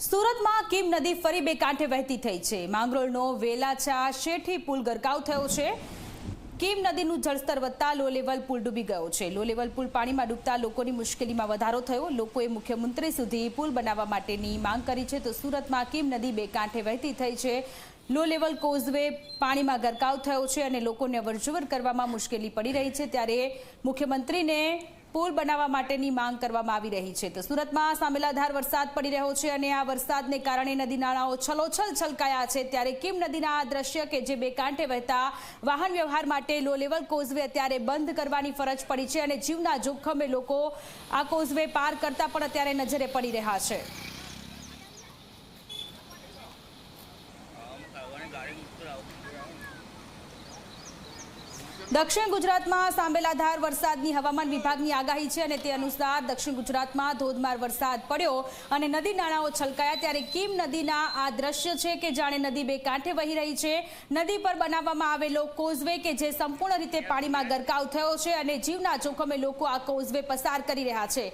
સુરતમાં કીમ નદી ફરી બે કાંઠે વહેતી થઈ છે। માંગરોળનો વેલાચા શેઠી પુલ ગરકાવ થયો છે। કીમ નદીનું જળસ્તર વધતા લો લેવલ પુલ ડૂબી ગયો છે। લો લેવલ પુલ પાણીમાં ડૂબતા લોકોની મુશ્કેલીમાં વધારો થયો। લોકોએ મુખ્યમંત્રી સુધી પુલ બનાવવા માટેની માંગ કરી છે। તો સુરતમાં કીમ નદી બે કાંઠે વહેતી થઈ છે। લો લેવલ કોઝવે પાણીમાં ગરકાવ થયો છે અને લોકોને અવરજવર કરવામાં મુશ્કેલી પડી રહી છે। ત્યારે મુખ્યમંત્રીને પુલ બનાવવા માટેની માંગ કરવામાં આવી રહી છે। તો સુરતમાં સામેલાધાર વરસાદ પડી રહ્યો છે અને આ વરસાદને કારણે નદી નાળાઓ છલોછલ છલકાયા છે। ત્યારે કીમ નદીના આ દ્રશ્ય કે જે બે કાંઠે વહેતા વાહન વ્યવહાર માટે લો લેવલ કોઝવે અત્યારે બંધ કરવાની ફરજ પડી છે અને જીવના જોખમે લોકો આ કોઝવે પાર કરતા પણ અત્યારે નજરે પડી રહ્યા છે। દક્ષિણ ગુજરાતમાં સાંબેલાધાર વરસાદની હવામાન વિભાગની આગાહી છે અને તે અનુસાર દક્ષિણ ગુજરાતમાં ધોધમાર વરસાદ પડ્યો અને નદી નાળાઓ છલકાયા। ત્યારે કીમ નદીના આ દ્રશ્ય છે કે જાણે નદી બે કાંઠે વહી રહી છે। નદી પર બનાવવામાં આવેલો કોઝવે કે જે સંપૂર્ણ રીતે પાણીમાં ગરકાવ થયો છે અને જીવના જોખમે લોકો આ કોઝવે પસાર કરી રહ્યા છે।